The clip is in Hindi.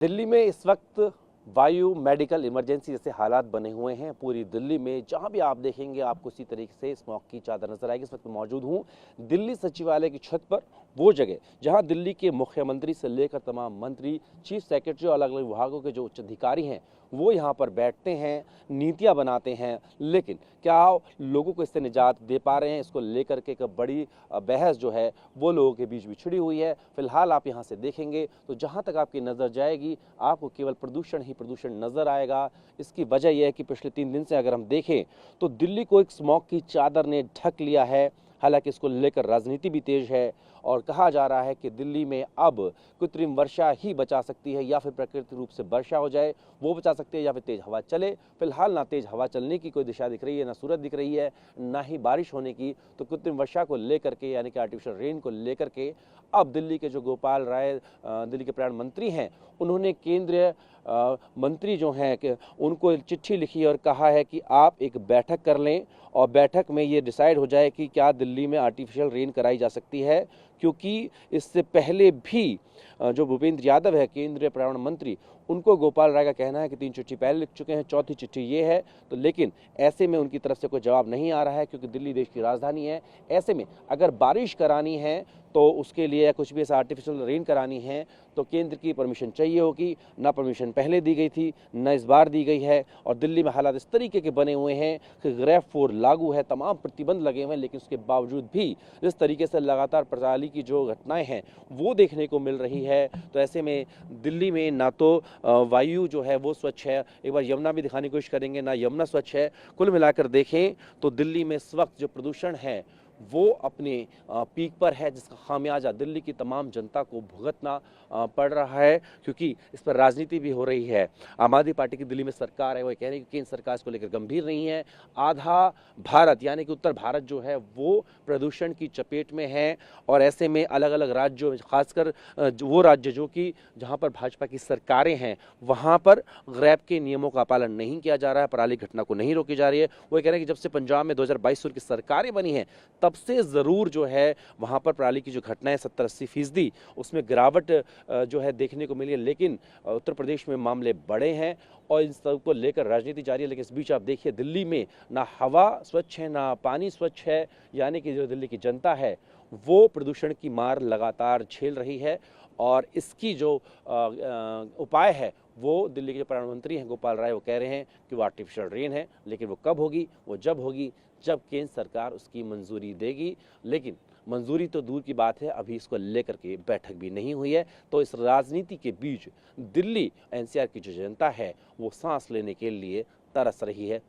दिल्ली में इस वक्त वायु मेडिकल इमरजेंसी जैसे हालात बने हुए हैं। पूरी दिल्ली में जहां भी आप देखेंगे आपको उसी तरीके से स्मॉग की चादर नजर आएगी। इस वक्त मौजूद हूं दिल्ली सचिवालय की छत पर, वो जगह जहां दिल्ली के मुख्यमंत्री से लेकर तमाम मंत्री, चीफ सेक्रेटरी और अलग अलग विभागों के जो उच्च अधिकारी हैं वो यहाँ पर बैठते हैं, नीतियाँ बनाते हैं। लेकिन क्या लोगों को इससे निजात दे पा रहे हैं, इसको लेकर के एक बड़ी बहस जो है वो लोगों के बीच भी छिड़ी हुई है। फिलहाल आप यहाँ से देखेंगे तो जहाँ तक आपकी नज़र जाएगी आपको केवल प्रदूषण ही प्रदूषण नज़र आएगा। इसकी वजह यह है कि पिछले 3 दिन से अगर हम देखें तो दिल्ली को एक स्मॉग की चादर ने ढक लिया है। हालांकि इसको लेकर राजनीति भी तेज है और कहा जा रहा है कि दिल्ली में अब कृत्रिम वर्षा ही बचा सकती है, या फिर प्राकृतिक रूप से वर्षा हो जाए वो बचा सकती है, या फिर तेज हवा चले। फिलहाल ना तेज हवा चलने की कोई दिशा दिख रही है, ना सूरज दिख रही है, ना ही बारिश होने की। तो कृत्रिम वर्षा को लेकर के यानी कि आर्टिफिशियल रेन को लेकर के अब दिल्ली के जो गोपाल राय दिल्ली के पर्यावरण मंत्री हैं, उन्होंने केंद्रीय मंत्री जो हैं कि उनको चिट्ठी लिखी और कहा है कि आप एक बैठक कर लें और बैठक में ये डिसाइड हो जाए कि क्या दिल्ली में आर्टिफिशियल रेन कराई जा सकती है। क्योंकि इससे पहले भी जो भूपेंद्र यादव है केंद्रीय पर्यावरण मंत्री, उनको गोपाल राय का कहना है कि 3 चिट्ठी पहले लिख चुके हैं, चौथी चिट्ठी ये है। तो लेकिन ऐसे में उनकी तरफ से कोई जवाब नहीं आ रहा है, क्योंकि दिल्ली देश की राजधानी है। ऐसे में अगर बारिश करानी है तो उसके लिए या कुछ भी ऐसा आर्टिफिशियल रेन करानी है तो केंद्र की परमिशन चाहिए होगी। ना परमिशन पहले दी गई थी, न इस बार दी गई है। और दिल्ली में हालात इस तरीके के बने हुए हैं कि ग्रेफ 4 लागू है, तमाम प्रतिबंध लगे हुए हैं, लेकिन उसके बावजूद भी जिस तरीके से लगातार पराली की जो घटनाएं हैं वो देखने को मिल रही है। तो ऐसे में दिल्ली में ना तो वायु जो है वो स्वच्छ है, एक बार यमुना भी दिखाने की कोशिश करेंगे, ना यमुना स्वच्छ है। कुल मिलाकर देखें तो दिल्ली में इस वक्त जो प्रदूषण है वो अपने पीक पर है, जिसका खामियाजा दिल्ली की तमाम जनता को भुगतना पड़ रहा है, क्योंकि इस पर राजनीति भी हो रही है। आम आदमी पार्टी की दिल्ली में सरकार है, वो कह रही है कि केंद्र सरकार इसको लेकर गंभीर नहीं है। आधा भारत यानी कि उत्तर भारत जो है वो प्रदूषण की चपेट में है। और ऐसे में अलग अलग राज्यों, खासकर वो राज्य जो कि जहाँ पर भाजपा की सरकारें हैं, वहाँ पर ग्रैब के नियमों का पालन नहीं किया जा रहा है, पराली घटना को नहीं रोकी जा रही है। वो कह रहे हैं कि जब से पंजाब में 2022 की सरकारें बनी हैं तब से ज़रूर जो है वहाँ पर पराली की जो घटनाएं 70-80% उसमें गिरावट जो है देखने को मिली है। लेकिन उत्तर प्रदेश में मामले बड़े हैं और इन सब को लेकर राजनीति जारी है। लेकिन इस बीच आप देखिए दिल्ली में ना हवा स्वच्छ है, ना पानी स्वच्छ है, यानी कि जो दिल्ली की जनता है वो प्रदूषण की मार लगातार झेल रही है। और इसकी जो उपाय है वो दिल्ली के जो पर्यावरण मंत्री हैं गोपाल राय, वो कह रहे हैं कि वो आर्टिफिशियल रेन है। लेकिन वो कब होगी? वो जब होगी जब केंद्र सरकार उसकी मंजूरी देगी। लेकिन मंजूरी तो दूर की बात है, अभी इसको लेकर के बैठक भी नहीं हुई है। तो इस राजनीति के बीच दिल्ली एनसीआर की जो जनता है वो सांस लेने के लिए तरस रही है।